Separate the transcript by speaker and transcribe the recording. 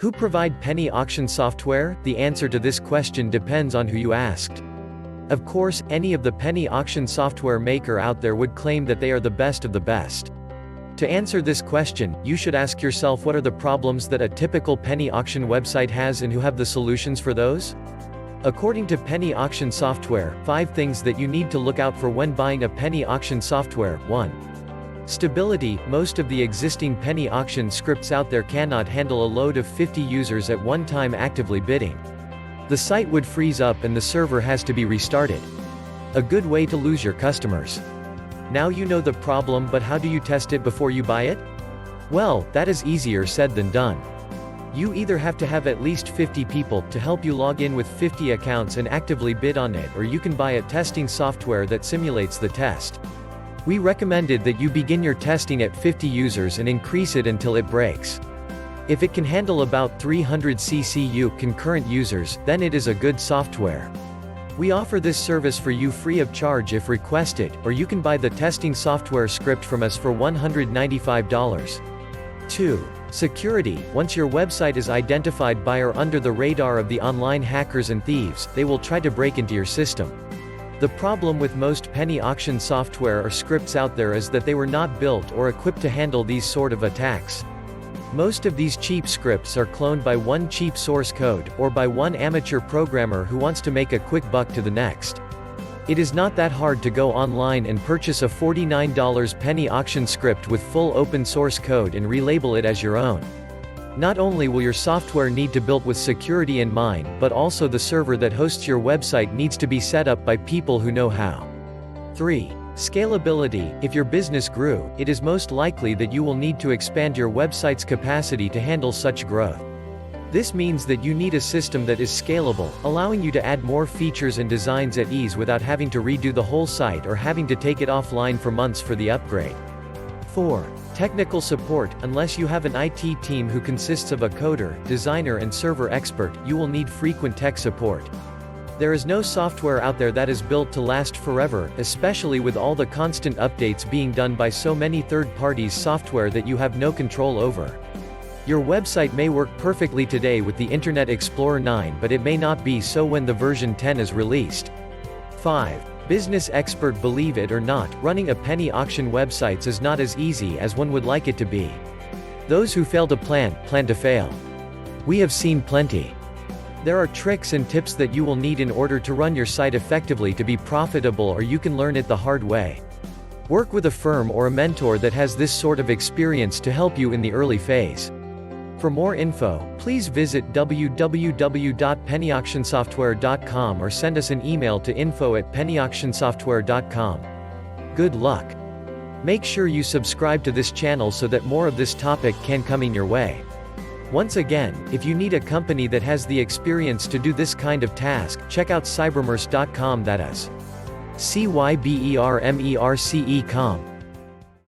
Speaker 1: Who provide penny auction software? The answer to this question depends on who you asked. Of course, any of the penny auction software maker out there would claim that they are the best of the best. To answer this question, you should ask yourself what are the problems that a typical penny auction website has and who have the solutions for those? According to penny auction software, 5 things that you need to look out for when buying a penny auction software. 1. Stability. Most of the existing penny auction scripts out there cannot handle a load of 50 users at one time actively bidding. The site would freeze up and the server has to be restarted. A good way to lose your customers. Now you know the problem, but how do you test it before you buy it? Well, that is easier said than done. You either have to have at least 50 people to help you log in with 50 accounts and actively bid on it, or you can buy a testing software that simulates the test. We recommended that you begin your testing at 50 users and increase it until it breaks. If it can handle about 300 CCU concurrent users, then it is a good software. We offer this service for you free of charge if requested, or you can buy the testing software script from us for $195. 2. Security. Once your website is identified by or under the radar of the online hackers and thieves, they will try to break into your system. The problem with most penny auction software or scripts out there is that they were not built or equipped to handle these sort of attacks. Most of these cheap scripts are cloned by one cheap source code, or by one amateur programmer who wants to make a quick buck to the next. It is not that hard to go online and purchase a $49 penny auction script with full open source code and relabel it as your own. Not only will your software need to build with security in mind, but also the server that hosts your website needs to be set up by people who know how. 3. Scalability. If your business grew, it is most likely that you will need to expand your website's capacity to handle such growth. This means that you need a system that is scalable, allowing you to add more features and designs at ease without having to redo the whole site or having to take it offline for months for the upgrade. 4. Technical support. Unless you have an IT team who consists of a coder, designer and server expert, you will need frequent tech support. There is no software out there that is built to last forever, especially with all the constant updates being done by so many third parties' software that you have no control over. Your website may work perfectly today with the Internet Explorer 9, but it may not be so when the version 10 is released. 5. Business expert. Believe it or not, running a penny auction website is not as easy as one would like it to be. Those who fail to plan to fail. We have seen plenty. There are tricks and tips that you will need in order to run your site effectively to be profitable, or you can learn it the hard way. Work with a firm or a mentor that has this sort of experience to help you in the early phase. For more info, please visit www.pennyauctionsoftware.com or send us an email to info@pennyauctionsoftware.com. Good luck. Make sure you subscribe to this channel so that more of this topic can come in your way. Once again, if you need a company that has the experience to do this kind of task, check out cybermerce.com, that is cybermerce.com.